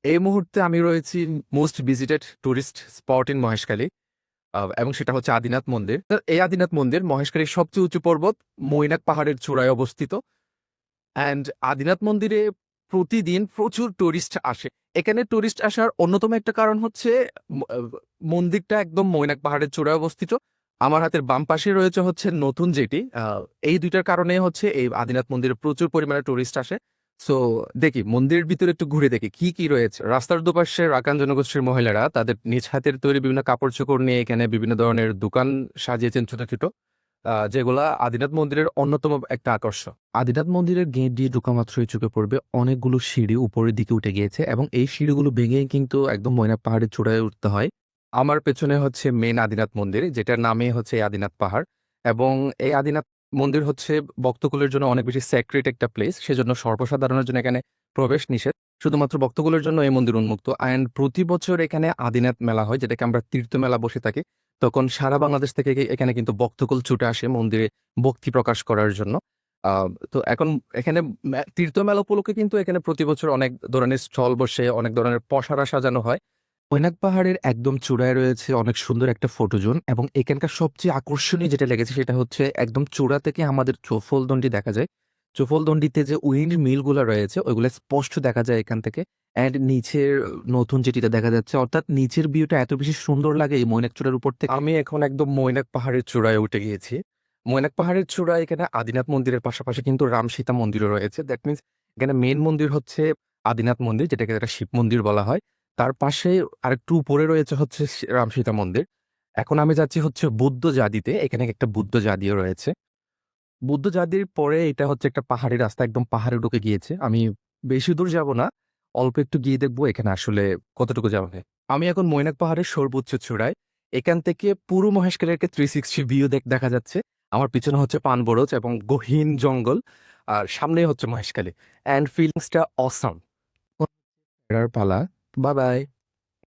এই মুহূর্তে আমি রয়েছি most visited tourist spot in Maheshkhali, এবং সেটা হচ্ছে আদিনাথ মন্দির। এই আদিনাথ মন্দির মহেশখালীর সবচেয়ে উঁচু পর্বত মৈনাক পাহাড়ের চূড়ায় অবস্থিত। অ্যান্ড আদিনাথ মন্দিরে প্রতিদিন প্রচুর টুরিস্ট আসে। এখানে টুরিস্ট আসার অন্যতম একটা কারণ হচ্ছে মন্দিরটা একদম মৈনাক পাহাড়ের চূড়ায় অবস্থিত। আমার হাতের বাম পাশে রয়েছে হচ্ছে নতুন জেটি। এই দুইটার কারণে হচ্ছে এই আদিনাথ মন্দিরে প্রচুর পরিমাণে টুরিস্ট আসে। সো দেখি মন্দিরের ভিতরে একটু ঘুরে দেখি কি কি রয়েছে। রাস্তার দুপাশে রাকান জনগোষ্ঠীর মহিলারা তাদের নিজ হাতের তৈরি বিভিন্ন কাপড় চোপড় নিয়ে এখানে বিভিন্ন ধরনের দোকান সাজিয়েছেন ছোট ছোট, যেগুলা আদিনাথ মন্দিরের অন্যতম একটা আকর্ষণ। আদিনাথ মন্দিরের গেট দিয়ে ঢোকা মাত্রই চোখে পড়বে অনেকগুলো সিঁড়ি উপরের দিকে উঠে গিয়েছে, এবং এই সিঁড়িগুলো ভেঙেই কিন্তু একদম ময়না পাহাড়ের চূড়ায় উঠতে হয়। আমার পেছনে হচ্ছে মেন আদিনাথ মন্দির, যেটার নামে হচ্ছে এই আদিনাথ পাহাড়। এবং এই আদিনাথ মন্দির হচ্ছে ভক্তকুলের জন্য অনেক বেশি স্যাক্রেড একটা প্লেস, সেজন্য সর্বসাধারণের জন্য এখানে প্রবেশ নিষেধ। শুধুমাত্র ভক্তকুলের জন্য এই মন্দির উন্মুক্ত। অ্যান্ড প্রতি বছর এখানে আদিনাথ মেলা হয়, যেটাকে আমরা তীর্থ মেলা বসে থাকি। তখন সারা বাংলাদেশ থেকে এখানে কিন্তু ভক্তকুল ছুটে আসে মন্দিরে ভক্তি প্রকাশ করার জন্য। তো এখন এখানে তীর্থ মেলা উপলক্ষে কিন্তু এখানে প্রতি বছর অনেক ধরনের স্টল বসে, অনেক ধরনের পসরা সাজানো হয়। মৈনাক পাহাড়ের একদম চূড়ায় রয়েছে অনেক সুন্দর একটা ফটো জোন, এবং এখানকার সবচেয়ে আকর্ষণীয় যেটা লেগেছে সেটা হচ্ছে একদম চূড়া থেকে আমাদের চোফলদণ্ডি দেখা যায়। চোফলদণ্ডিতে যে উইন্ড মিলগুলো রয়েছে ওইগুলো স্পষ্ট দেখা যায় এখান থেকে। অ্যান্ড নিচের নতুন যেটিতে দেখা যাচ্ছে, অর্থাৎ নিচের ভিউটা এত বেশি সুন্দর লাগে এই মৈনাক চূড়ার উপর থেকে। আমি এখন একদম মৈনাক পাহাড়ের চূড়ায় উঠে গিয়েছি। মৈনাক পাহাড়ের চূড়ায় এখানে আদিনাথ মন্দিরের পাশাপাশি কিন্তু রামসীতা মন্দিরও রয়েছে। দ্যাট মিনস এখানে মেন মন্দির হচ্ছে আদিনাথ মন্দির, যেটাকে একটা শিব মন্দির বলা হয়। তার পাশে আরেকটু উপরে রয়েছে হচ্ছে রামসীতা মন্দির। এখন আমি যাচ্ছি হচ্ছে বুদ্ধ জাদিতে। এখানে একটা বুদ্ধ জাদিও রয়েছে। বুদ্ধ জাদির পরে এটা হচ্ছে একটা পাহাড়ি রাস্তা, একদম পাহাড়ে ঢুকে গিয়েছে। আমি বেশি দূর যাব না, অল্প একটু গিয়ে দেখবো এখানে আসলে কতটুকু যাবে। আমি এখন মৈনাক পাহাড়ের সর্বোচ্চ চূড়ায়। এখান থেকে পুরো মহেশখালীর একটা 360 ভিউ দেখা যাচ্ছে। আমার পিছনে হচ্ছে পানবরজ এবং গহীন জঙ্গল, আর সামনেই হচ্ছে মহেশখালী। অ্যান্ড ফিলিংসটা অসাম। ফেরার পালা। Bye bye.